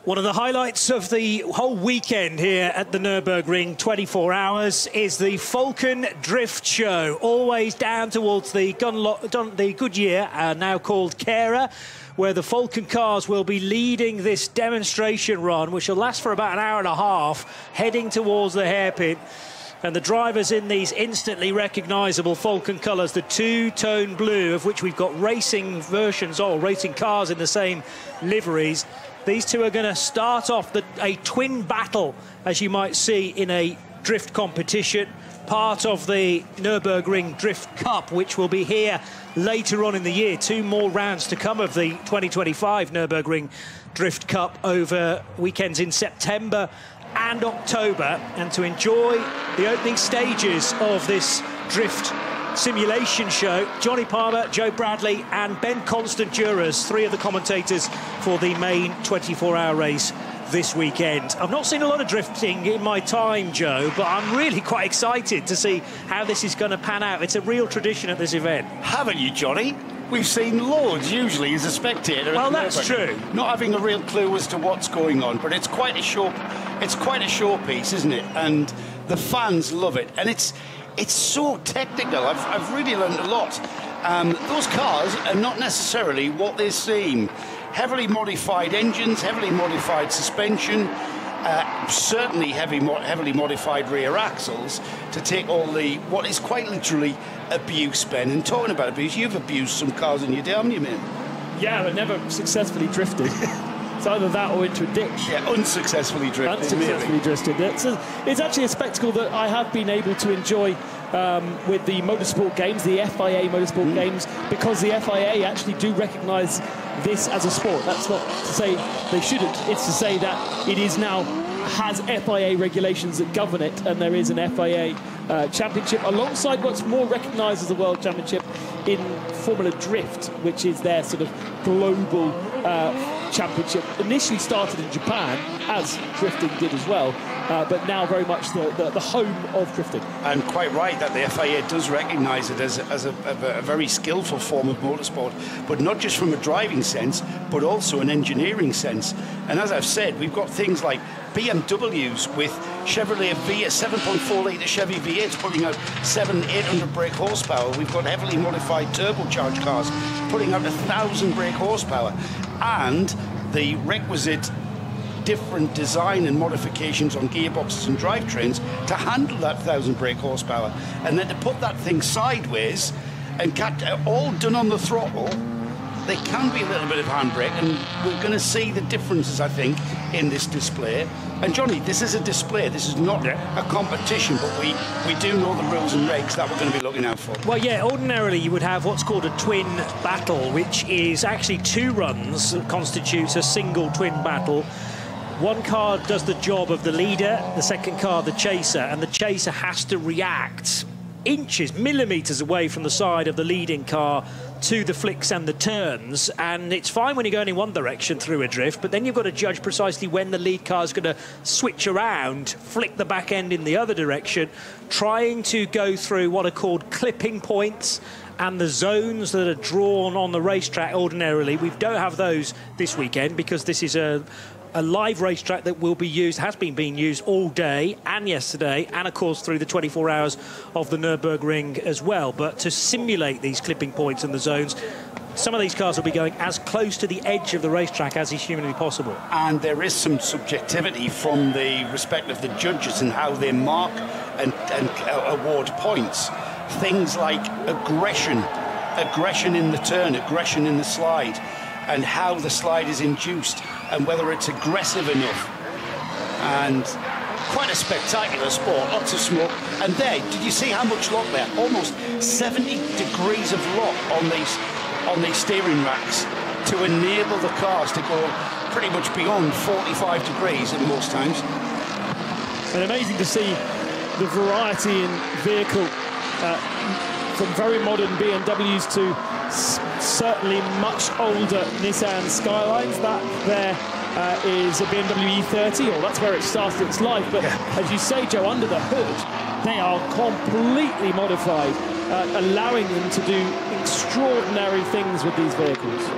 One of the highlights of the whole weekend here at the Nürburgring 24 hours is the Falken Drift Show, always down towards the Goodyear, now called Kara, where the Falken cars will be leading this demonstration run, which will last for about an hour and a half, heading towards the hairpin. And the drivers in these instantly recognisable Falken colours, the two-tone blue, of which we've got racing versions, or racing cars in the same liveries. These two are going to start off a twin battle, as you might see in a drift competition, part of the Nürburgring Drift Cup, which will be here later on in the year. 2 more rounds to come of the 2025 Nürburgring Drift Cup over weekends in September and October. And to enjoy the opening stages of this drift simulation show, Johnny Palmer, Joe Bradley and Ben Constant-Duras, 3 of the commentators for the main 24-hour race this weekend. I've not seen a lot of drifting in my time, Joe, but I'm really quite excited to see how this is going to pan out. It's a real tradition at this event. Haven't you, Johnny? We've seen loads, usually, as a spectator. Well, that's true. Not having a real clue as to what's going on, but it's quite a showpiece, isn't it? And the fans love it. And it's so technical. I've really learned a lot. Those cars are not necessarily what they seem. Heavily modified engines, heavily modified suspension, certainly heavily modified rear axles to take all what is quite literally abuse, Ben. And talking about abuse, you've abused some cars in your day, haven't you, mate? Yeah, but never successfully drifted. It's either that or into a ditch. Yeah, unsuccessfully drifted. Unsuccessfully drifted. It's actually a spectacle that I have been able to enjoy with the motorsport games, the FIA motorsport games, because the FIA actually do recognise this as a sport. That's not to say they shouldn't. It's to say that it is now has FIA regulations that govern it, and there is an FIA championship alongside what's more recognised as a world championship in Formula Drift, which is their sort of global championship. Initially started in Japan, as drifting did as well, but now very much the home of drifting. And quite right that the FIA does recognise it as a very skillful form of motorsport, but not just from a driving sense, but also an engineering sense. And as I've said, we've got things like BMWs with Chevrolet V8, 7.4 litre Chevy V8s putting out 700-800 brake horsepower. We've got heavily modified turbocharged cars putting out 1,000 brake horsepower, and the requisite different design and modifications on gearboxes and drivetrains to handle that 1,000 brake horsepower, and then to put that thing sideways and all done on the throttle. There can be a little bit of handbrake, and we're going to see the differences, I think, in this display. And Johnny, this is a display, this is not a competition, but we do know the rules and regs that we're going to be looking out for. Well, yeah, ordinarily you would have what's called a twin battle, which is actually 2 runs that constitutes a single twin battle. one car does the job of the leader, the second car the chaser, and the chaser has to react inches, millimetres away from the side of the leading car to the flicks and the turns. And it's fine when you're going in one direction through a drift, but then you've got to judge precisely when the lead car is going to switch around, flick the back end in the other direction, trying to go through what are called clipping points and the zones that are drawn on the racetrack ordinarily. We don't have those this weekend because this is a live racetrack that will be used, has been being used all day and yesterday, and of course through the 24 hours of the Nürburgring as well. But to simulate these clipping points and the zones, some of these cars will be going as close to the edge of the racetrack as is humanly possible. And there is some subjectivity from the respect of the judges and how they mark and award points. Things like aggression in the turn, aggression in the slide, and how the slide is induced and whether it's aggressive enough. And quite a spectacular sport, lots of smoke. And there, did you see how much lock there? Almost 70 degrees of lock on these steering racks to enable the cars to go pretty much beyond 45 degrees at most times. And amazing to see the variety in vehicle from very modern BMWs to certainly much older Nissan Skylines. That there is a BMW E30, or that's where it started its life. But as you say, Joe, under the hood, they are completely modified, allowing them to do extraordinary things with these vehicles.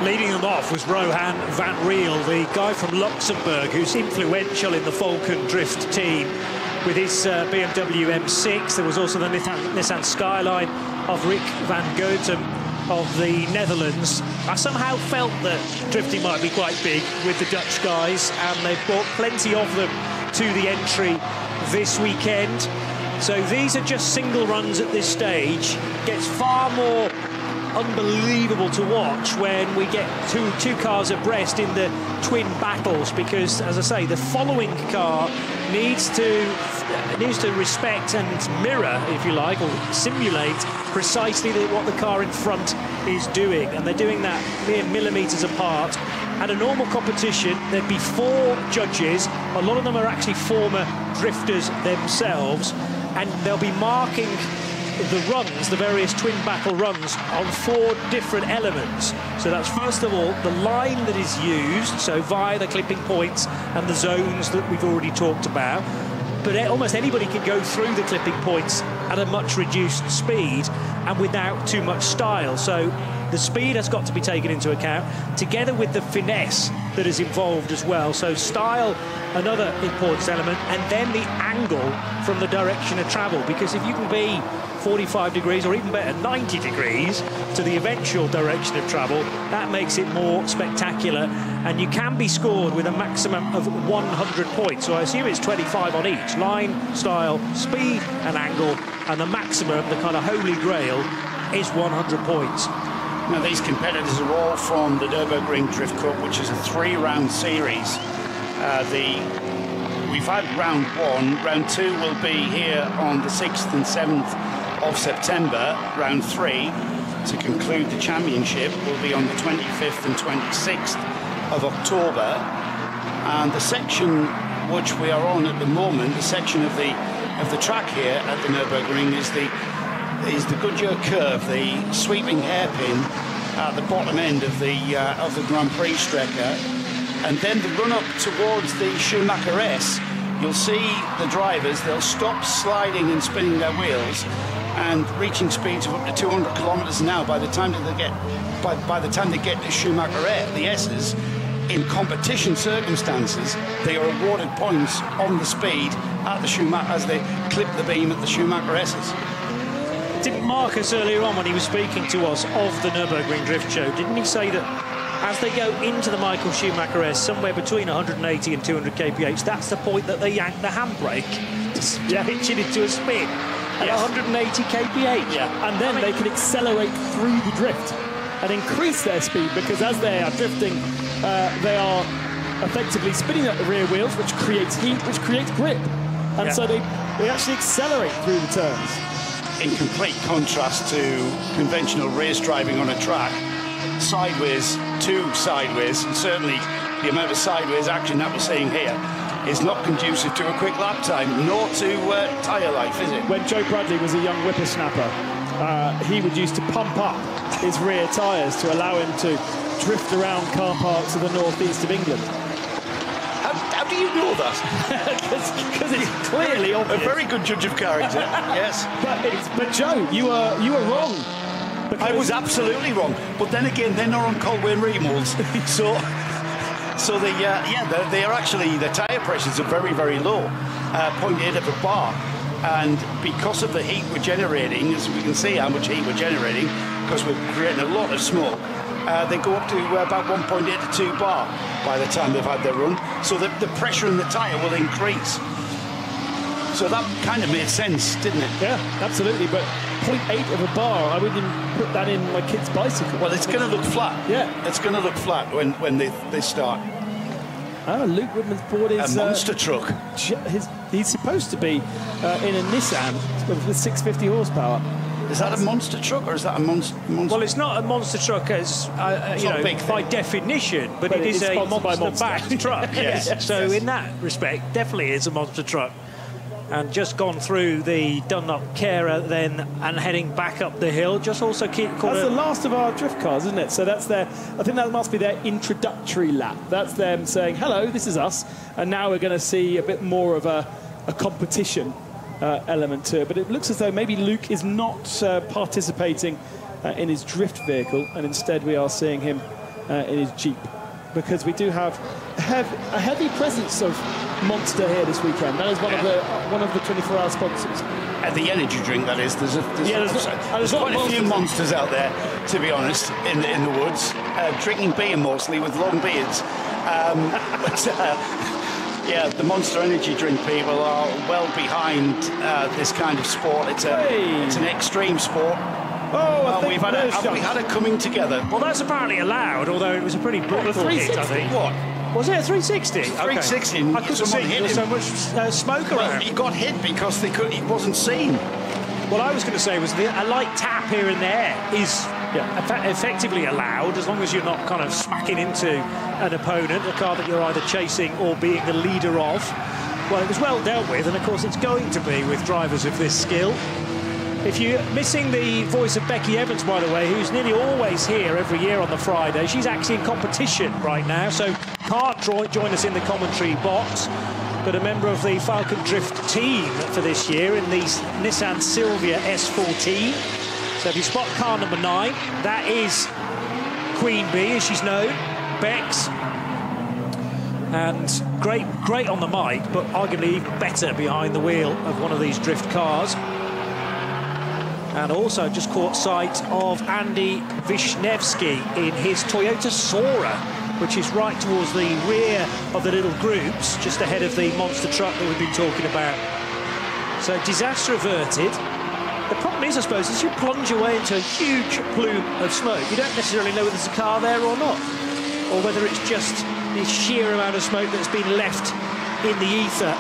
Leading them off was Rohan van Riel, the guy from Luxembourg who's influential in the Falken drift team with his BMW M6. There was also the Nissan Skyline of Rick van Goten of the Netherlands. I somehow felt that drifting might be quite big with the Dutch guys, and they've brought plenty of them to the entry this weekend. So these are just single runs at this stage. Gets far more unbelievable to watch when we get two cars abreast in the twin battles, because, as I say, the following car needs to respect and mirror, if you like, or simulate precisely what the car in front is doing, and they're doing that mere millimetres apart. At a normal competition, there'd be 4 judges. A lot of them are actually former drifters themselves, and they'll be marking the runs, the various twin battle runs, on 4 different elements. So that's, first of all, the line that is used, so via the clipping points and the zones that we've already talked about. But almost anybody can go through the clipping points at a much reduced speed and without too much style. So the speed has got to be taken into account, together with the finesse that is involved as well. So style, another important element, and then the angle from the direction of travel, because if you can be 45 degrees, or even better, 90 degrees to the eventual direction of travel, that makes it more spectacular, and you can be scored with a maximum of 100 points. So I assume it's 25 on each: line, style, speed and angle, and the maximum, the kind of holy grail, is 100 points. Now, these competitors are all from the Nürburgring Drift Cup, which is a 3-round series. We've had round 1. Round 2 will be here on the 6th and 7th of September. Round 3, to conclude the championship, will be on the 25th and 26th of October. And the section which we are on at the moment, the section of the track here at the Nürburgring, is the Goodyear curve, the sweeping hairpin at the bottom end of the Grand Prix Strecker, and then the run up towards the Schumacher S. You'll see the drivers, they'll stop sliding and spinning their wheels and reaching speeds of up to 200 kilometers an hour by the time they get to Schumacher S, the S's. In competition circumstances, they are awarded points on the speed at the Schumacher as they clip the beam at the Schumacher S's. Didn't Marcus earlier on, when he was speaking to us of the Nürburgring Drift Show, didn't he say that as they go into the Michael Schumacher S, somewhere between 180 and 200 kph, that's the point that they yank the handbrake to pitch it into a spin at 180 kph. Yeah. And then they can accelerate through the drift and increase their speed, because as they are drifting, they are effectively spinning at the rear wheels, which creates heat, which creates grip. And so they actually accelerate through the turns. In complete contrast to conventional race driving on a track, sideways to sideways, and certainly the amount of sideways action that we're seeing here is not conducive to a quick lap time, nor to tyre life, is it? When Joe Bradley was a young whippersnapper, he would used to pump up his rear tyres to allow him to drift around car parks of the northeast of England. How do you know that? Because it's clearly obvious. A very good judge of character, yes. But Joe, you were wrong. I was absolutely wrong. But then again, they're not on Colwyn remolds, so they are actually, the tyre pressures are very, very low, 0.8 of a bar. And because of the heat we're generating, as we can see how much heat we're generating, because we're creating a lot of smoke, they go up to about 1.8 to 2 bar by the time they've had their run. So the pressure in the tyre will increase. So that kind of made sense, didn't it? Yeah, absolutely. But 0.8 of a bar, I wouldn't even put that in my kid's bicycle. Well, it's going to look flat. Yeah. It's going to look flat when they start. Luke Woodman's board is... a monster truck. He's supposed to be in a Nissan with 650 horsepower. Is that a monster truck, or is that a monster? Well, it's not a monster truck as by definition, but it is a monster-backed truck. Yes. So in that respect, definitely is a monster truck. And just gone through the Dunlop Carer then and heading back up the hill. Just also that's the last of our drift cars, isn't it? So that's I think that must be their introductory lap. That's them saying, hello, this is us. And now we're going to see a bit more of a competition element to it. But it looks as though maybe Luke is not participating in his drift vehicle, and instead we are seeing him in his Jeep. Because we do have a heavy presence of Monster here this weekend. That is one of the 24-hour sponsors. The energy drink, that is. There's quite a few monsters out there, to be honest, in the woods, drinking beer mostly with long beards. Yeah, the Monster Energy drink people are well behind this kind of sport. It's an extreme sport. We've had a coming together. Well, that's apparently allowed, although it was a pretty brutal hit, I think. What? Was it a 360? 360. Okay. I couldn't see there was so much smoke around. Well, he got hit because he wasn't seen. What I was going to say was a light tap here and there is effectively allowed, as long as you're not kind of smacking into an opponent, a car that you're either chasing or being the leader of. Well, it was well dealt with, and of course it's going to be with drivers of this skill. If you're missing the voice of Becky Evans, by the way, who's nearly always here every year on the Friday, she's actually in competition right now, so can't join us in the commentary box, but a member of the Falken Drift team for this year in the Nissan Silvia S14. So if you spot car number 9, that is Queen Bee, as she's known, Bex. And great on the mic, but arguably even better behind the wheel of one of these drift cars. And also just caught sight of Andy Wisniewski in his Toyota Sora, which is right towards the rear of the little groups, just ahead of the monster truck that we've been talking about. So disaster averted. The problem is, I suppose, as you plunge away into a huge plume of smoke, you don't necessarily know whether there's a car there or not, or whether it's just the sheer amount of smoke that's been left in the ether.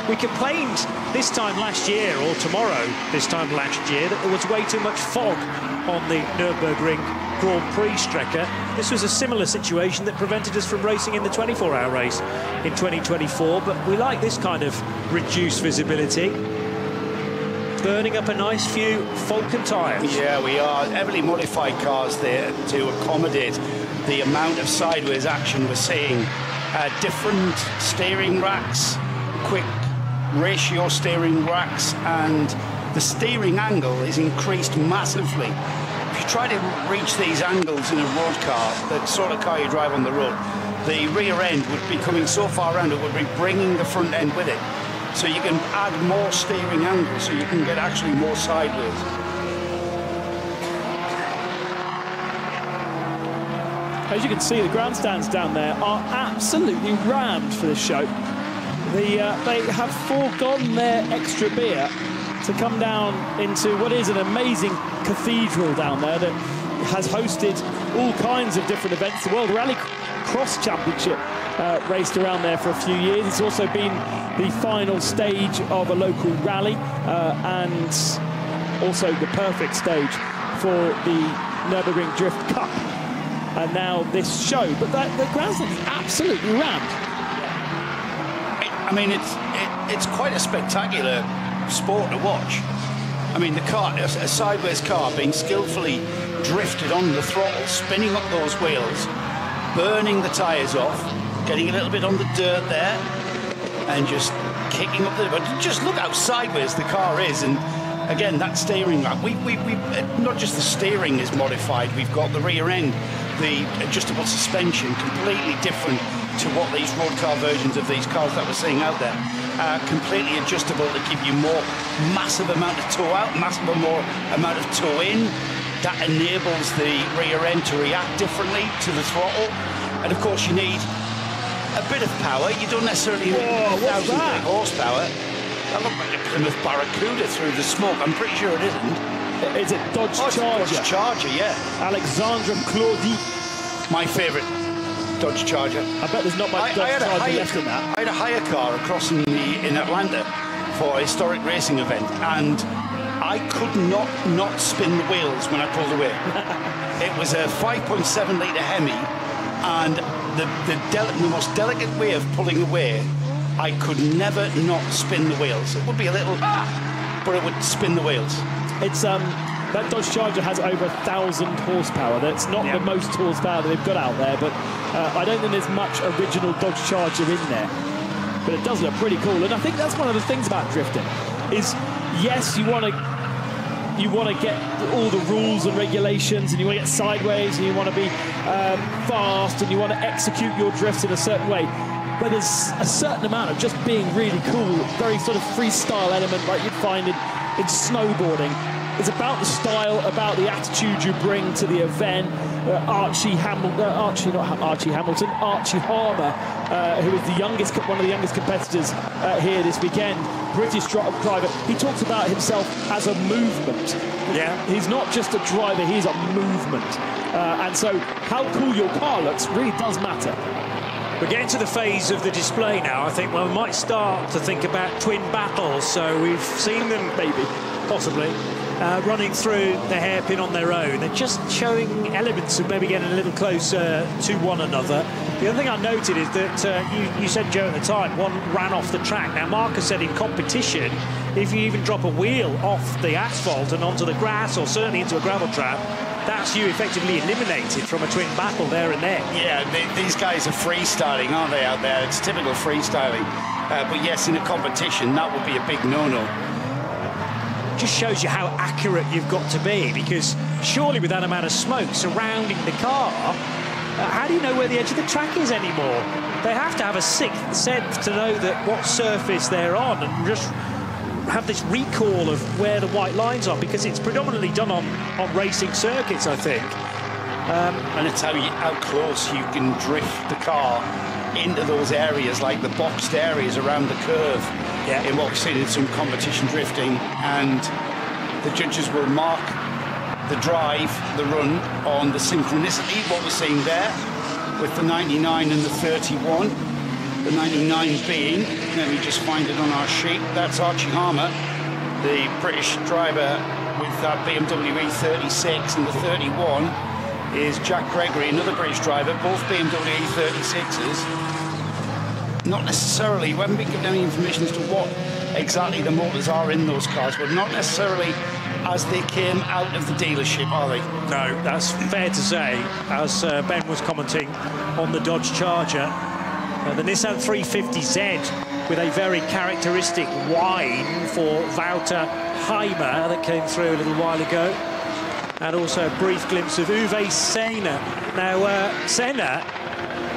We complained this time last year, or tomorrow this time last year, that there was way too much fog on the Nürburgring Grand Prix Strecke. This was a similar situation that prevented us from racing in the 24-hour race in 2024, but we like this kind of reduced visibility. Burning up a nice few Falken tyres. Yeah, we are heavily modified cars there to accommodate the amount of sideways action we're seeing. Different steering racks, quick ratio steering racks, and the steering angle is increased massively. If you try to reach these angles in a road car, the sort of car you drive on the road, the rear end would be coming so far around, it would be bringing the front end with it. So you can add more steering angle, so you can get actually more sideways. As you can see, the grandstands down there are absolutely rammed for this show. They have foregone their extra beer to come down into what is an amazing cathedral down there that has hosted all kinds of different events. The World Rally Cross Championship raced around there for a few years. It's also been the final stage of a local rally and also the perfect stage for the Nürburgring Drift Cup. and now this show. But the grandstand is absolutely rammed. I mean, it's quite a spectacular sport to watch. I mean, the car, a sideways car being skillfully drifted on the throttle, spinning up those wheels, burning the tyres off, getting a little bit on the dirt there, and just kicking up the... But just look how sideways the car is, and again, that steering rack. We not just the steering is modified, we've got the rear end, the adjustable suspension, completely different to what these road car versions of these cars that we're seeing out there are, completely adjustable to give you more massive amount of tow out, massive more amount of tow in. That enables the rear end to react differently to the throttle. And of course you need a bit of power. You don't necessarily need 1,000 horsepower. That looked like a Plymouth Barracuda through the smoke. I'm pretty sure it isn't. Is it Dodge Charger? Dodge Charger, yeah. Alexandre Claudie. My favourite Dodge Charger. I bet there's not much Dodge Charger left in that. I had a hire car across in Atlanta for a historic racing event, and I could not spin the wheels when I pulled away. It was a 5.7 litre Hemi, and the most delicate way of pulling away, I could never not spin the wheels. It would be a little, but it would spin the wheels. It's that Dodge Charger has over 1,000 horsepower. That's not the most horsepower that they've got out there, but I don't think there's much original Dodge Charger in there. But it does look pretty cool, and I think that's one of the things about drifting. Is yes, you want to get all the rules and regulations, and you want to get sideways, and you want to be fast, and you want to execute your drifts in a certain way. But there's a certain amount of just being really cool, very sort of freestyle element like you'd find in snowboarding. It's about the style, about the attitude you bring to the event. Archie Harmer, who is one of the youngest competitors here this weekend, British driver. He talks about himself as a movement. Yeah, he's not just a driver; he's a movement. And so, how cool your car looks really does matter. We're getting to the phase of the display now. I think we might start to think about twin battles. So we've seen them, maybe, possibly, running through the hairpin on their own. They're just showing elements of maybe getting a little closer to one another. The other thing I noted is that you said, Joe, at the time, one ran off the track. Now, Marcus said in competition, if you even drop a wheel off the asphalt and onto the grass, or certainly into a gravel trap, that's you effectively eliminated from a twin battle there and there. Yeah, these guys are freestyling, aren't they, out there? It's typical freestyling. But yes, in a competition, that would be a big no-no. Just shows you how accurate you've got to be, because surely with that amount of smoke surrounding the car, how do you know where the edge of the track is anymore? They have to have a sixth sense to know that what surface they're on, and just have this recall of where the white lines are, because it's predominantly done on racing circuits, I think. And it's how close you can drift the car into those areas, like the boxed areas around the curve, in what we've seen in some competition drifting, and the judges will mark the drive, the run, on the synchronicity, what we're seeing there, with the 99 and the 31. The 99 being, let me just find it on our sheet, that's Archie Harmer, the British driver with that BMW E36, and the 31 is Jack Gregory, another British driver, both BMW E36s. Not necessarily, we haven't been given any information as to what exactly the motors are in those cars, but not necessarily as they came out of the dealership, are they? No, that's fair to say, as Ben was commenting on the Dodge Charger. The Nissan 350Z with a very characteristic whine for Wouter Heimer that came through a little while ago. And also a brief glimpse of Uwe Senna. Now, Senna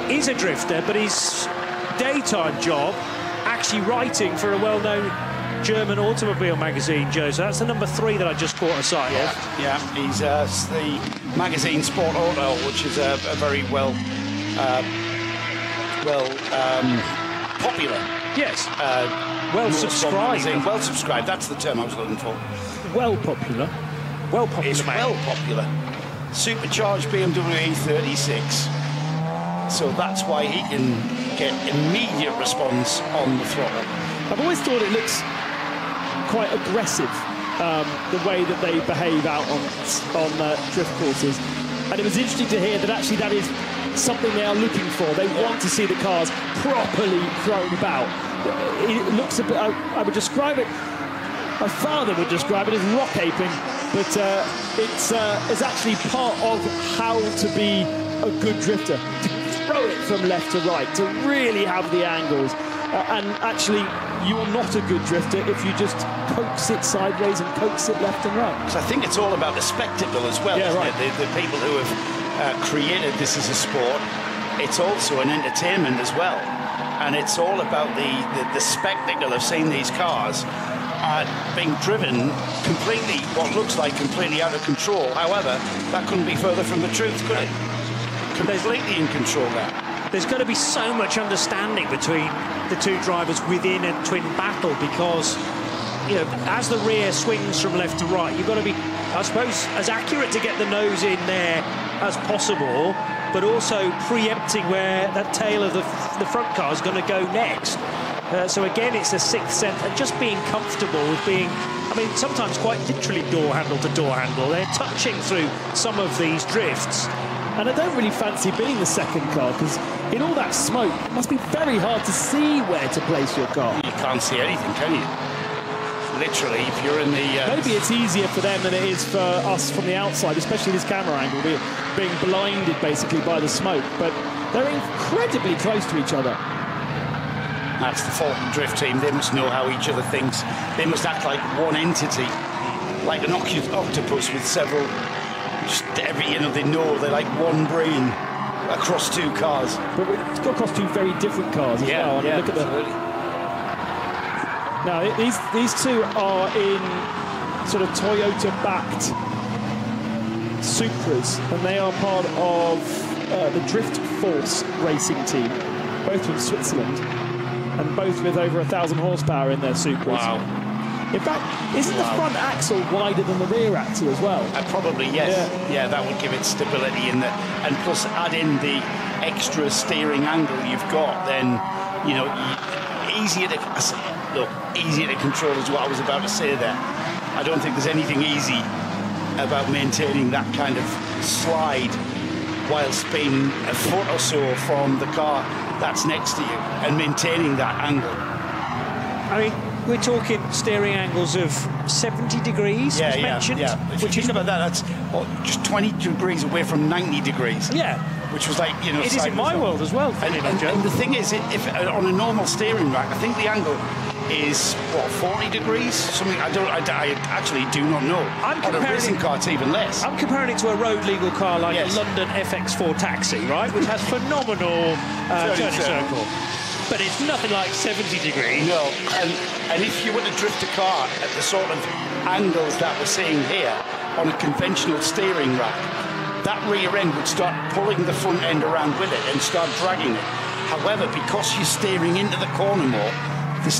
is a drifter, but his daytime job actually writing for a well-known German automobile magazine, Joe. So that's the number 3 that I just caught a sight of. Yeah, he's the magazine Sport Auto, which is a very popular. Yes. Well subscribed. Well subscribed, that's the term I was looking for. Well popular. Well popular, it's mate. Well popular. Supercharged BMW E36. So that's why he can get immediate response on the throttle. I've always thought it looks quite aggressive, the way that they behave out on drift courses. And it was interesting to hear that actually that is something they are looking for. They want to see the cars properly thrown about. It looks a bit, I would describe it, my father would describe it as rock aping, but it's actually part of how to be a good drifter, to throw it from left to right, to really have the angles. And actually, you're not a good drifter if you just coax it sideways and coax it left and right. So I think it's all about the spectacle as well, isn't it? The people who have created this as a sport, it's also an entertainment as well. And it's all about the spectacle of seeing these cars being driven completely, what looks like completely out of control. However, that couldn't be further from the truth, could it? Completely in control there. There's got to be so much understanding between the two drivers within a twin battle, because, you know, as the rear swings from left to right, you've got to be, I suppose, as accurate to get the nose in there as possible, but also preempting where that tail of the front car is going to go next. So again, it's a sixth sense, and just being comfortable with being, I mean, sometimes quite literally door handle to door handle. They're touching through some of these drifts. And I don't really fancy being the second car, because in all that smoke, it must be very hard to see where to place your car. You can't see anything, can you? Literally, if you're in the... Maybe it's easier for them than it is for us from the outside, especially this camera angle, being blinded basically by the smoke. But they're incredibly close to each other. That's the Falken drift team. They must know how each other thinks. They must act like one entity, like an octopus with several... Just every, you know, they know they're like one brain across two cars. But it's got across two very different cars as well. I mean, look at absolutely. Now, these two are in sort of Toyota-backed Supras, and they are part of the Drift Force racing team, both from Switzerland, and both with over 1,000 horsepower in their Supras. Wow. In fact, isn't the front axle wider than the rear axle as well? Probably, yes. Yeah, that would give it stability in and plus add in the extra steering angle you've got, then, you know, easier to control is what I was about to say there. I don't think there's anything easy about maintaining that kind of slide whilst being a foot or so from the car that's next to you and maintaining that angle. I mean, we're talking steering angles of 70 degrees, was mentioned. Yeah. If you think about that, that's just 20 degrees away from 90 degrees. Yeah. Which was like, you know... It is in my world as well. And the thing is, if on a normal steering rack, I think the angle is, what, 40 degrees? Something, I actually do not know. On a racing car, it's even less. I'm comparing it to a road-legal car like a London FX4 Taxi, right, which has phenomenal turning circle. But it's nothing like 70 degrees. No, and if you were to drift a car at the sort of angles that we're seeing here on a conventional steering rack, that rear end would start pulling the front end around with it and start dragging it. However, because you're steering into the corner more,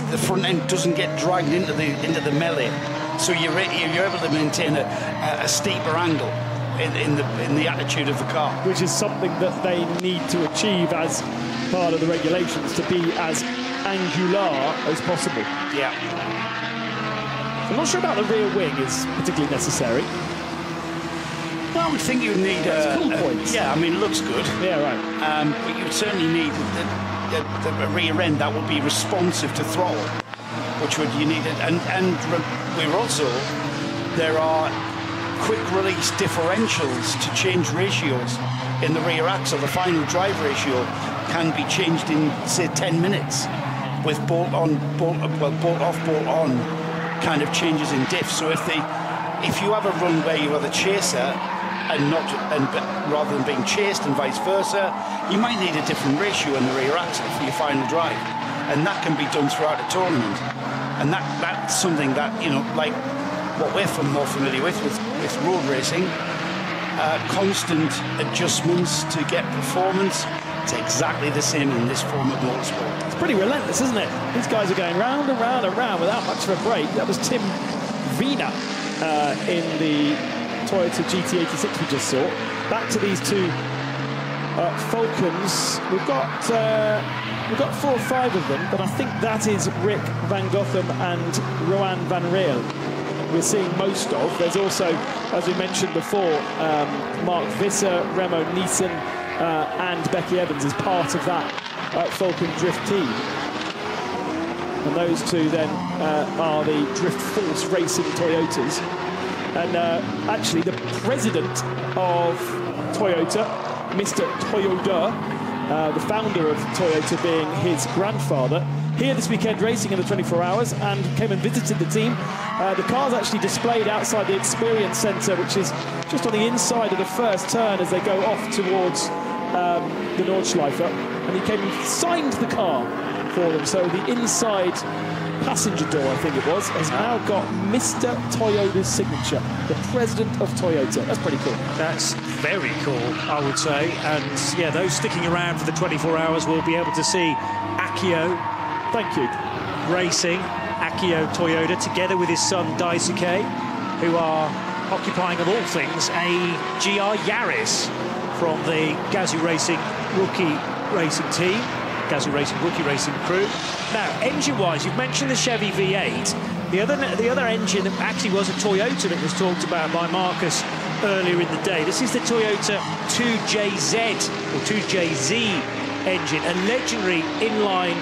the front end doesn't get dragged into the melee, so you're able to maintain a steeper angle in the attitude of the car, which is something that they need to achieve as part of the regulations, to be as angular as possible. Yeah. I'm not sure about the rear wing is particularly necessary. Well, I would think you'd need cool points. Yeah, I mean, it looks good. Yeah, right. But you'd certainly need the rear end that would be responsive to throttle, which would you need it. And we're also, there are quick release differentials to change ratios in the rear axle. The final drive ratio can be changed in, say, 10 minutes with bolt off, bolt on kind of changes in diff. So if you have a run where you are the chaser rather than being chased and vice versa, you might need a different ratio in the rear axle for your final drive, and that can be done throughout a tournament. And that's something that, you know, like what we're more familiar with road racing, constant adjustments to get performance. It's exactly the same in this form of motorsport. It's pretty relentless, isn't it? These guys are going round and round and round without much of a break. That was Tim Wiener in the Toyota GT86 we just saw. Back to these two Falkens. We've got 4 or 5 of them, but I think that is Rick van Gotham and Roan van Riel. we're seeing most of. There's also, as we mentioned before, Mark Visser, Remo Neeson, and Becky Evans is part of that Falken Drift team. And those two then are the Drift Force Racing Toyotas. And actually, the president of Toyota, Mr. Toyoda, the founder of Toyota being his grandfather, here this weekend racing in the 24 hours and came and visited the team. The car's actually displayed outside the Experience Centre, which is just on the inside of the first turn as they go off towards the Nordschleife. And he came and signed the car for them. So the inside passenger door, I think it was, has now got Mr. Toyoda's signature, the president of Toyota. That's pretty cool. That's very cool, I would say. And yeah, those sticking around for the 24 hours will be able to see Akio, thank you, racing Akio Toyoda together with his son Daisuke, who are occupying, of all things, a GR Yaris from the Gazoo Racing rookie racing team. Gazoo Racing rookie racing crew. Now, engine-wise, you've mentioned the Chevy V8. The other engine that actually was a Toyota that was talked about by Marcus earlier in the day. This is the Toyota 2JZ or 2JZ engine, a legendary inline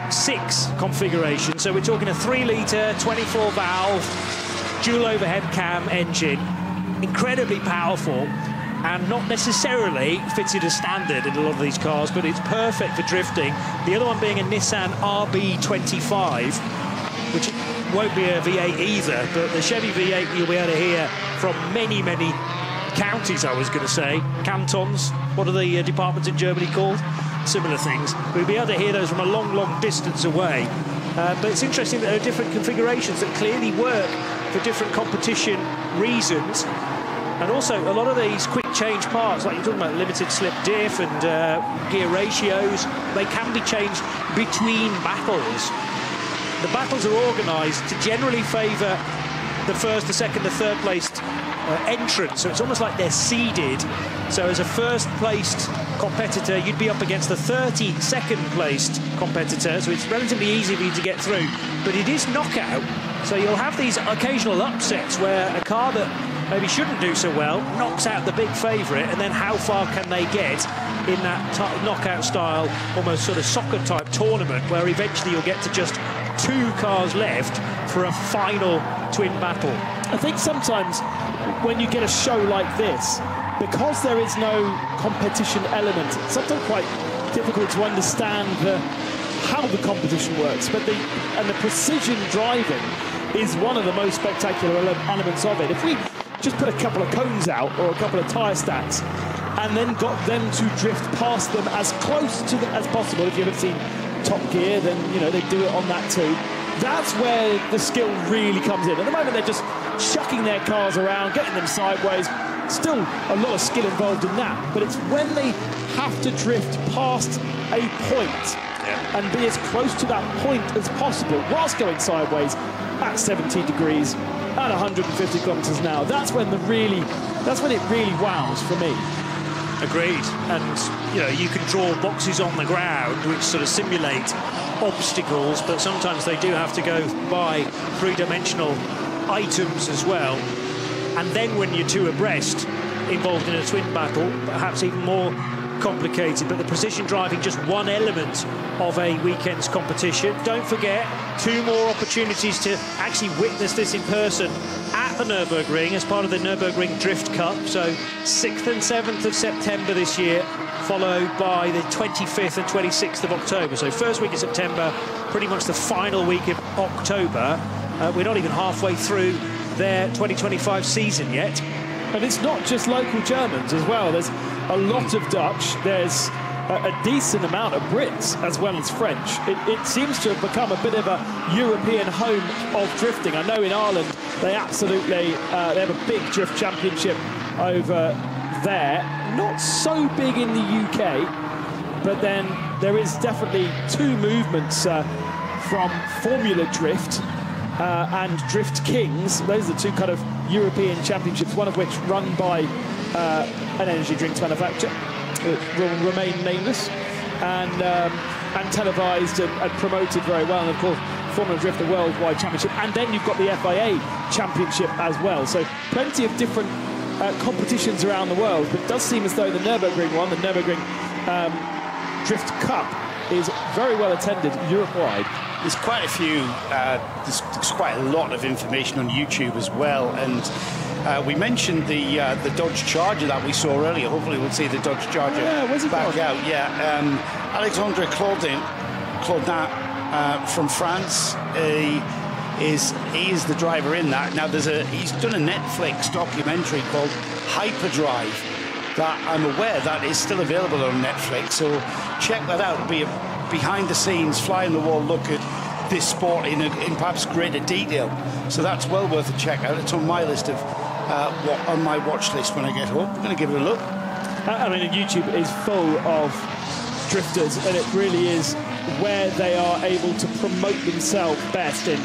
6 configuration. So we're talking a 3-litre, 24-valve, dual overhead cam engine, incredibly powerful, and not necessarily fitted as standard in a lot of these cars, but it's perfect for drifting. The other one being a Nissan RB25, which won't be a V8 either, but the Chevy V8 you'll be able to hear from many, many counties, I was going to say. Cantons, what are the departments in Germany called? Similar things. We'll be able to hear those from a long, long distance away. But it's interesting that there are different configurations that clearly work for different competition reasons. And also, a lot of these quick change parts, like you're talking about limited slip diff and gear ratios, they can be changed between battles. The battles are organised to generally favour the first, the second, the third placed entrant, so it's almost like they're seeded. So as a first placed competitor, you'd be up against the 32nd placed competitor, so it's relatively easy for you to get through. But it is knockout, so you'll have these occasional upsets where a car that maybe shouldn't do so well knocks out the big favourite, and then how far can they get in that knockout style, almost sort of soccer type tournament, where eventually you'll get to just 2 cars left for a final twin battle. I think sometimes when you get a show like this, because there is no competition element, it's sometimes quite difficult to understand how the competition works. But the precision driving is one of the most spectacular elements of it. If we just put a couple of cones out or a couple of tyre stacks and then got them to drift past them as close to them as possible, if you haven't seen Top Gear, then you know they do it on that too. That's where the skill really comes in. At the moment, they're just chucking their cars around, getting them sideways. Still a lot of skill involved in that, but it's when they have to drift past a point and be as close to that point as possible whilst going sideways at 17 degrees at 150 kilometers an hour. That's when it really wows for me. Agreed. And you know, you can draw boxes on the ground which sort of simulate obstacles, but sometimes they do have to go by 3-dimensional items as well. And then when you're 2 abreast, involved in a twin battle, perhaps even more complicated. But the precision driving, just one element of a weekend's competition. Don't forget, 2 more opportunities to actually witness this in person at the Nürburgring as part of the Nürburgring Drift Cup. So 6th and 7th of September this year, followed by the 25th and 26th of October. So first week of September, pretty much the final week of October. We're not even halfway through their 2025 season yet. And it's not just local Germans as well. There's a lot of Dutch. There's a decent amount of Brits as well as French. It seems to have become a bit of a European home of drifting. I know in Ireland they absolutely they have a big drift championship over there. Not so big in the UK, but then there is definitely 2 movements from Formula Drift and Drift Kings. Those are the 2 kind of European championships, one of which run by an energy drinks manufacturer. It will remain nameless. And and televised and promoted very well. And of course, Formula Drift, the Worldwide Championship, and then you've got the FIA Championship as well. So plenty of different competitions around the world. But it does seem as though the Nürburgring one, the Nürburgring Drift Cup, is very well attended Europe-wide. There's quite a few, there's quite a lot of information on YouTube as well, and we mentioned the Dodge Charger that we saw earlier. Hopefully we'll see the Dodge Charger back out. Yeah, Alexandre Claudin from France, he is the driver in that. Now he's done a Netflix documentary called Hyperdrive that I'm aware that is still available on Netflix, so check that out. It'll be a behind-the-scenes, fly-on-the-wall look at this sport in perhaps greater detail. So that's well worth a check out. It's on my list of on my watch list when I get home. I'm going to give it a look. I mean, YouTube is full of drifters, and it really is where they are able to promote themselves best. And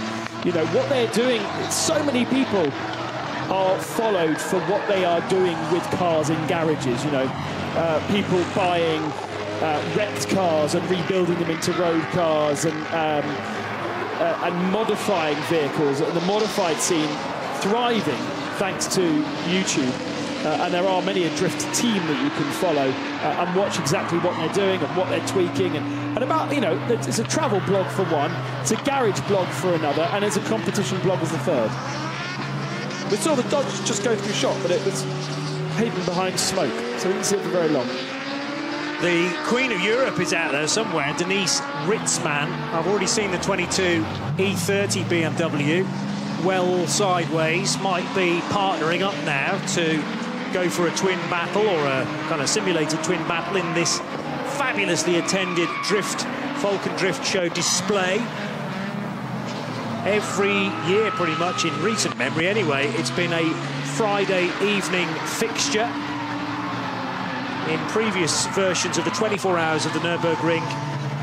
you know what they're doing. So many people are followed for what they are doing with cars in garages. You know, people buying wrecked cars and rebuilding them into road cars, and modifying vehicles. The modified scene thriving thanks to YouTube, and there are many a drift team that you can follow and watch exactly what they're doing and what they're tweaking, and about, you know, it's a travel blog for one, it's a garage blog for another, and it's a competition blog as the third. We saw the Dodge just go through shot, but it was hidden behind smoke, so we didn't see it for very long. The Queen of Europe is out there somewhere, Denise Ritzmann. I've already seen the 22 E30 BMW. Well sideways, might be partnering up now to go for a twin battle, or a kind of simulated twin battle in this fabulously attended Falken Drift Show display. Every year, pretty much, in recent memory anyway, it's been a Friday evening fixture. In previous versions of the 24 hours of the Nürburgring,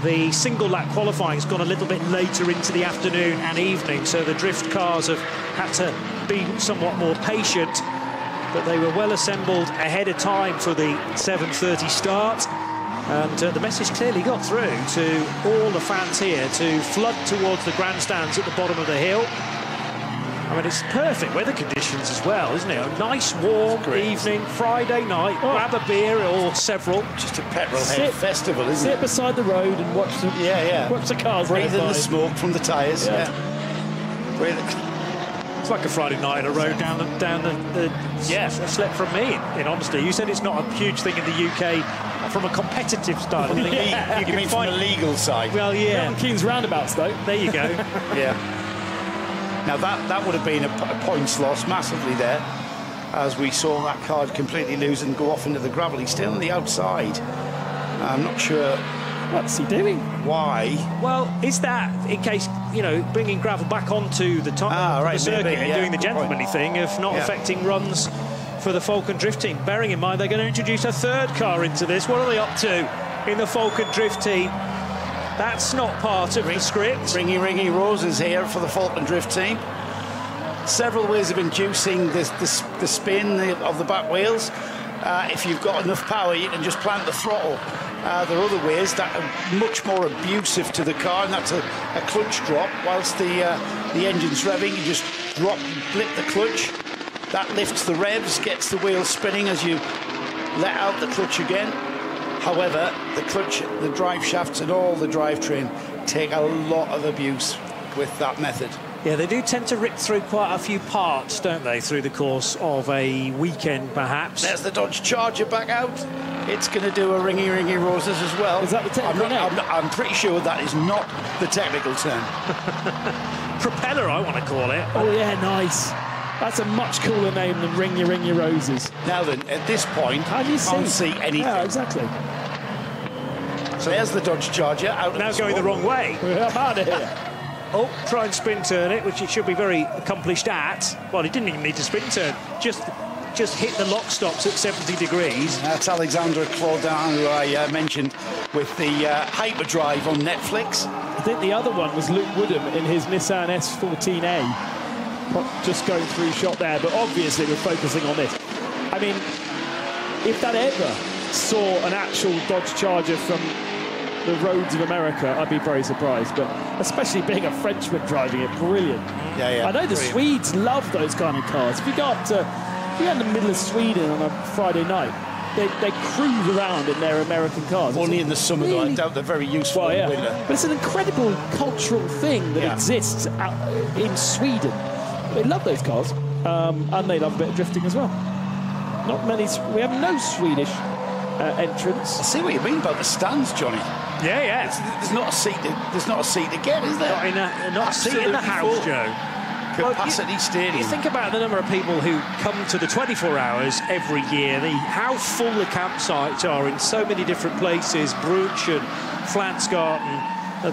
the single lap qualifying has gone a little bit later into the afternoon and evening, so the drift cars have had to be somewhat more patient, but they were well assembled ahead of time for the 7:30 start. And the message clearly got through to all the fans here to flood towards the grandstands at the bottom of the hill. I mean, it's perfect weather conditions as well, isn't it? A nice warm evening, Friday night, grab a beer or several. Just a petrolhead festival, isn't it? Sit beside the road and watch the, watch the cars. Breathe in the smoke from the tyres. Breathe it. It's like a Friday night on a road down the a slip from me, in honesty. You said it's not a huge thing in the UK from a competitive style. You mean from a legal side? Well, yeah. Keen's roundabouts, though. There you go. Yeah. Now that would have been a points loss massively there, as we saw that card completely lose and go off into the gravel. He's still on the outside. I'm not sure. What's he doing? Why? Well, is that in case, you know, bringing gravel back onto the circuit and doing the gentlemanly thing of not affecting runs for the Falken Drift team? Bearing in mind they're going to introduce a third car into this. What are they up to in the Falken Drift team? That's not part of the script. Ringy roses here for the Falken Drift team. Several ways of inducing the spin of the back wheels. If you've got enough power, you can just plant the throttle. There are other ways that are much more abusive to the car, and that's a clutch drop. Whilst the engine's revving, you just blip the clutch. That lifts the revs, gets the wheels spinning as you let out the clutch again. However, the clutch, the drive shafts and all the drivetrain take a lot of abuse with that method. Yeah, they do tend to rip through quite a few parts, don't they, through the course of a weekend, perhaps. There's the Dodge Charger back out. It's going to do a ringy roses as well. Is that the technical name? I'm pretty sure that is not the technical term. Propeller, I want to call it. Oh, yeah, nice. That's a much cooler name than ringy roses. Now then, at this point, how do you see? I can't see anything. Yeah, exactly. So there's the Dodge Charger out. Now going the wrong way. I'm out of here. Oh, try and spin turn it, which it should be very accomplished at. Well, it didn't even need to spin turn. Just hit the lock stops at 70 degrees. That's Alexandre Claudin, who I mentioned with the Hyperdrive on Netflix. I think the other one was Luke Woodham in his Nissan S14A. Just going through shot there, but obviously we're focusing on this. I mean, if that ever saw an actual Dodge Charger from the roads of America, I'd be very surprised. But especially being a Frenchman driving it, brilliant. Yeah. I know the Swedes love those kind of cars. If you go up to, if you're in the middle of Sweden on a Friday night, they cruise around in their American cars. Only in the summer, though. I doubt they're very useful in the winter. But it's an incredible cultural thing that exists in Sweden. They love those cars, and they love a bit of drifting as well. Not many. We have no Swedish entrants. I see what you mean about the stands, Johnny. Yeah. There's not a seat. There's not a seat to get, is there? Not a seat in the house, Joe. Capacity stadium. You think about the number of people who come to the 24 hours every year, how full the campsites are in so many different places, Bruch and Flansgarten,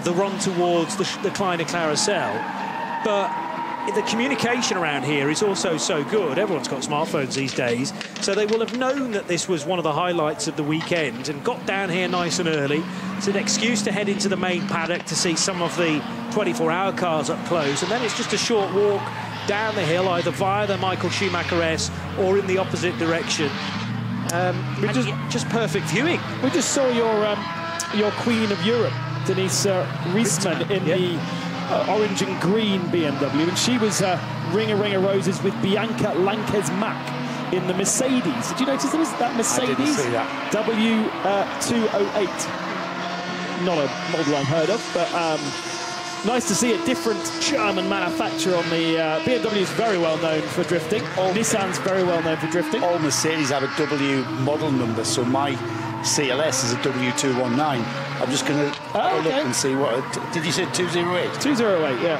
the run towards the Kleine Carousel. But the communication around here is also so good. Everyone's got smartphones these days, so they will have known that this was one of the highlights of the weekend and got down here nice and early. It's an excuse to head into the main paddock to see some of the 24-hour cars up close, and then it's just a short walk down the hill, either via the Michael Schumacher S or in the opposite direction. Just perfect viewing. We just saw your Queen of Europe, Denise Riesman, in the orange and green BMW, and she was ring a roses with Bianca Lankes-Mack in the Mercedes. Did you notice that Mercedes? I didn't see that. W208. Not a model I've heard of, but nice to see a different German manufacturer on the BMW. Is very well known for drifting. Nissan's very well known for drifting. All Mercedes have a W model number, so my CLS is a W219. I'm just going to have a look and see what... Did you say 208? 208, yeah.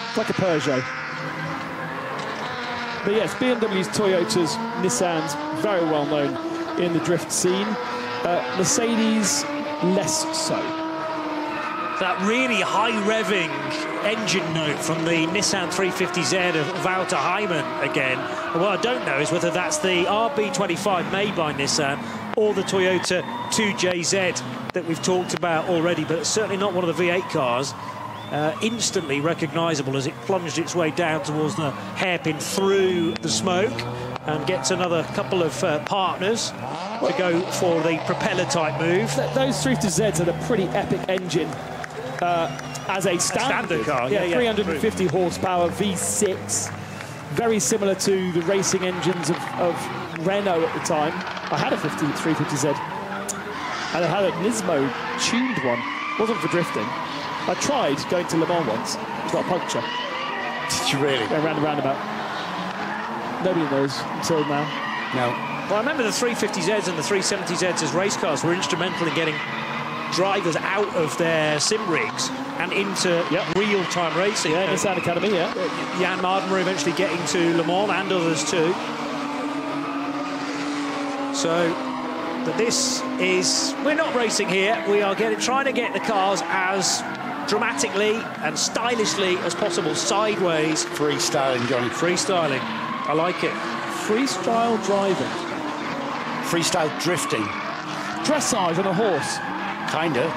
It's like a Peugeot. But yes, BMWs, Toyotas, Nissans, very well known in the drift scene. Mercedes, less so. That really high-revving engine note from the Nissan 350Z of Wouter Heimann again. And what I don't know is whether that's the RB25 made by Nissan or the Toyota 2JZ that we've talked about already, but it's certainly not one of the V8 cars. Instantly recognisable as it plunged its way down towards the hairpin through the smoke and gets another couple of partners to go for the propeller-type move. Those 350Zs had a pretty epic engine as a standard car. 350 horsepower, V6. Very similar to the racing engines of Renault at the time. I had a 350Z. And I had a Nismo tuned one. Wasn't for drifting. I tried going to Le Mans once. Got a puncture. Did you really? Around the roundabout. Nobody knows until now. No. Well, I remember the 350Zs and the 370Zs as race cars were instrumental in getting drivers out of their sim rigs and into real-time racing. Yeah, Nissan Academy, Jan Mardenborough eventually getting to Le Mans and others too. So, but this is... We're not racing here. We are trying to get the cars as dramatically and stylishly as possible, sideways. Freestyling, Johnny. Freestyling. I like it. Freestyle driving. Freestyle drifting. Dressage on a horse. Kind of.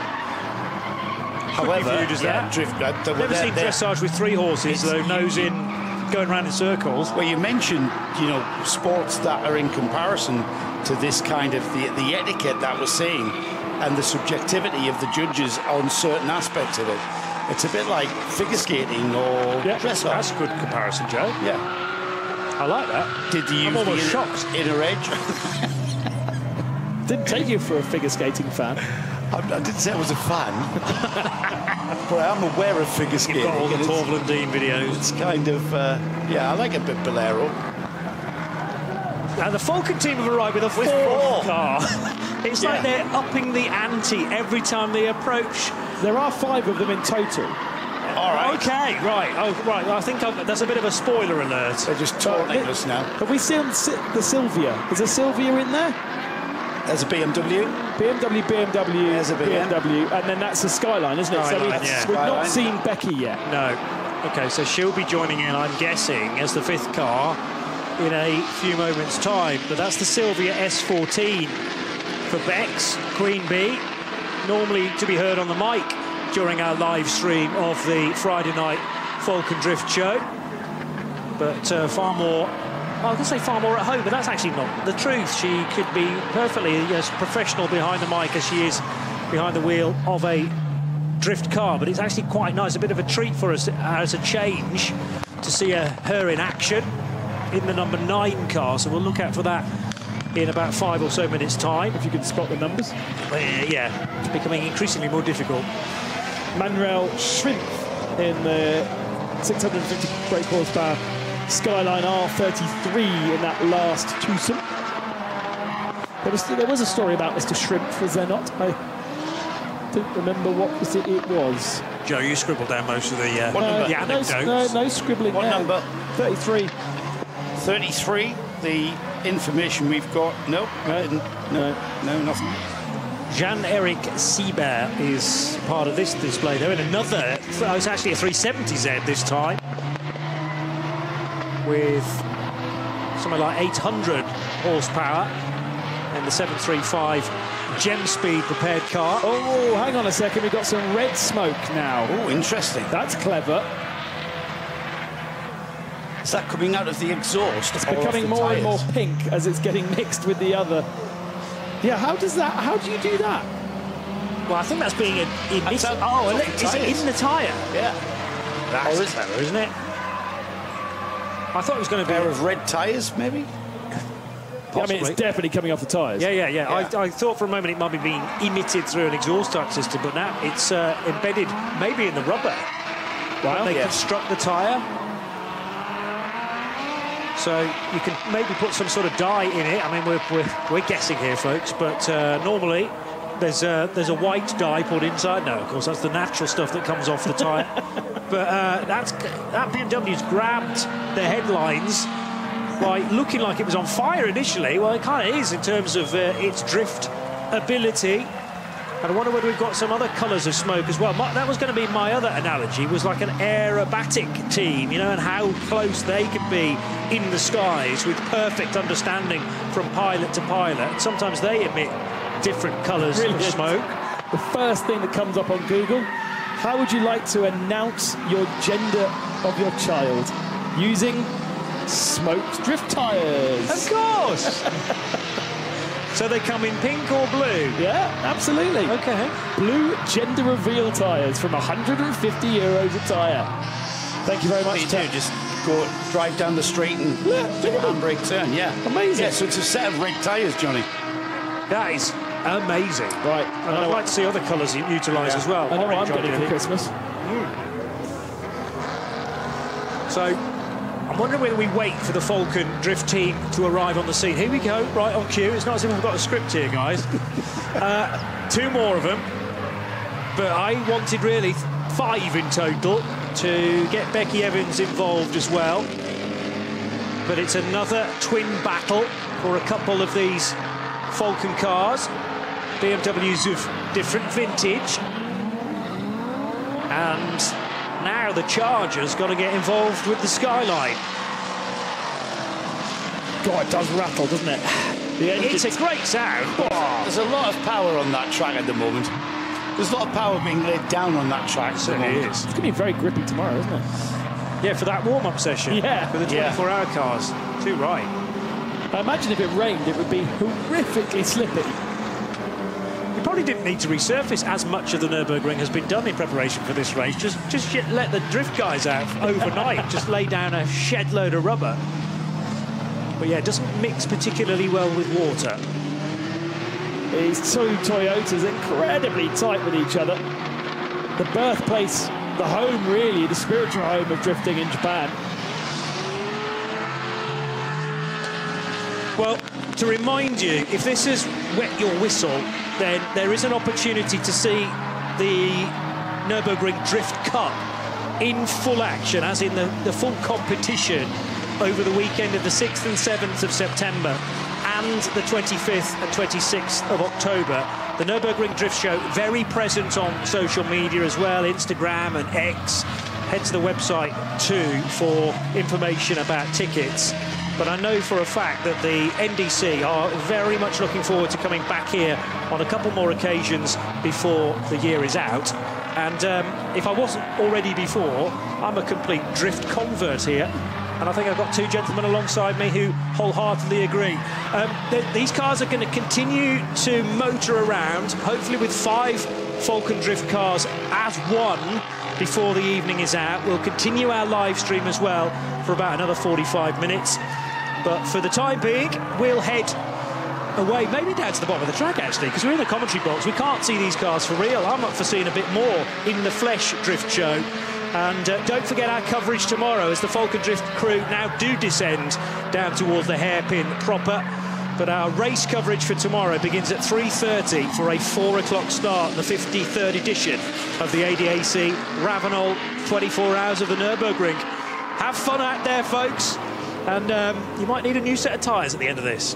However, viewed as that. I've never seen dressage with 3 horses, though, nose in, going around in circles. Well, you mentioned, sports that are in comparison to this kind of the etiquette that we're seeing and the subjectivity of the judges on certain aspects of it. It's a bit like figure skating or dressage. That's a good comparison, Joe. Yeah. I like that. Did you use the shocked. inner edge? Didn't take you for a figure skating fan. I didn't say I was a fan, but I am aware of figure skating. You've got all the Torvill and Dean videos. It's kind of, I like a bit Bolero. Now the Falken team have arrived with a 4th car. It's like they're upping the ante every time they approach. There are 5 of them in total. All right. Okay, right. Oh, right. I think that's a bit of a spoiler alert. They're just taunting us now. Have we seen the Silvia? Is a Silvia in there? There's a BMW. BMW, There's a BMW, and then that's the Skyline, isn't it? Skyline, so we've not seen Becky yet. No. Okay, so she'll be joining in, I'm guessing, as the 5th car in a few moments' time. But that's the Silvia S14 for Bex, Queen Bee, normally to be heard on the mic during our live stream of the Friday night Falken Drift show. But far more... I was going to say far more at home, but that's actually not the truth. She could be perfectly as professional behind the mic as she is behind the wheel of a drift car, but it's actually quite nice, a bit of a treat for us as a change to see her in action in the number 9 car, so we'll look out for that in about 5 or so minutes' time. If you can spot the numbers. Yeah, it's becoming increasingly more difficult. Manuel Schrimpf in the 650 brake horsepower Skyline R33 in that last twosome. There was a story about Mr. Schrimpf, was there not? I don't remember what it was. Joe, you scribbled down most of the anecdotes. No scribbling. What number? 33. 33. The information we've got. No, nothing. Jean-Eric Sieber is part of this display, though, in another. It's actually a 370Z this time, with something like 800 horsepower, and the 735 Gem Speed prepared car. Oh, hang on a second, we've got some red smoke now. Oh, interesting. That's clever. Is that coming out of the exhaust? It's becoming more and more pink as it's getting mixed with the other. Yeah, how do you do that? Well, I think that's being emitted. Oh, is it in the tyre? Yeah. That's clever, isn't it? I thought it was going to be a pair of red tyres, maybe? Yeah, I mean, it's definitely coming off the tyres. Yeah. I thought for a moment it might be being emitted through an exhaust duct system, but now it's embedded maybe in the rubber. Wow. They construct the tyre. So you can maybe put some sort of dye in it. I mean, we're guessing here, folks, but normally there's a white dye put inside. No, of course, that's the natural stuff that comes off the tyre. But that BMW's grabbed the headlines by looking like it was on fire initially. Well, it kind of is in terms of its drift ability. And I wonder whether we've got some other colours of smoke as well. That was going to be my other analogy, was like an aerobatic team, you know, and how close they could be in the skies with perfect understanding from pilot to pilot. And sometimes they emit different colours of smoke. The first thing that comes up on Google, how would you like to announce your gender of your child? Using smoked drift tyres. Of course! So they come in pink or blue? Yeah, absolutely. Okay. Blue gender reveal tyres from €150 a tyre. Thank you very much. What do you do? Just go drive down the street and do a handbrake turn. Yeah. Amazing. Yeah, so it's a set of red tyres, Johnny. That is amazing. Right. And I'd like to see other colours utilised as well. I know what I'm getting for Christmas. So I'm wondering whether we wait for the Falken drift team to arrive on the scene. Here we go, right on cue. It's not as if we've got a script here, guys. 2 more of them. But I wanted really 5 in total to get Becky Evans involved as well. But it's another twin battle for a couple of these Falken cars. BMWs of different vintage. And now the Charger's got to get involved with the Skyline. God, it does rattle, doesn't it? It's a great sound. There's a lot of power on that track at the moment. There's a lot of power being laid down on that track. It is. It's going to be very grippy tomorrow, isn't it? Yeah, for that warm-up session. Yeah. For the 24-hour cars. Too right. I imagine if it rained, it would be horrifically slippy. You probably didn't need to resurface as much of the Nürburgring has been done in preparation for this race. Just let the drift guys out overnight. Just lay down a shed load of rubber. But yeah, it doesn't mix particularly well with water. These two Toyotas incredibly tight with each other. The birthplace, the home really, the spiritual home of drifting in Japan. Well, to remind you, if this has wet your whistle, then there is an opportunity to see the Nürburgring Drift Cup in full action, as in the full competition over the weekend of the 6th and 7th of September and the 25th and 26th of October. The Nürburgring Drift Show, very present on social media as well, Instagram and X. Head to the website too for information about tickets. But I know for a fact that the NDC are very much looking forward to coming back here on a couple more occasions before the year is out. And if I wasn't already before, I'm a complete drift convert here. and I think I've got two gentlemen alongside me who wholeheartedly agree. These cars are going to continue to motor around, hopefully with 5 Falken Drift cars as one before the evening is out. We'll continue our live stream as well for about another 45 minutes. But for the time being, we'll head away, maybe down to the bottom of the track, actually, because we're in the commentary box. We can't see these cars for real. I'm up for seeing a bit more in the flesh drift show. And don't forget our coverage tomorrow as the Falken Drift crew now do descend down towards the hairpin proper. But our race coverage for tomorrow begins at 3:30 for a 4 o'clock start, the 53rd edition of the ADAC RAVENOL 24 hours of the Nürburgring. Have fun out there, folks, and you might need a new set of tyres at the end of this.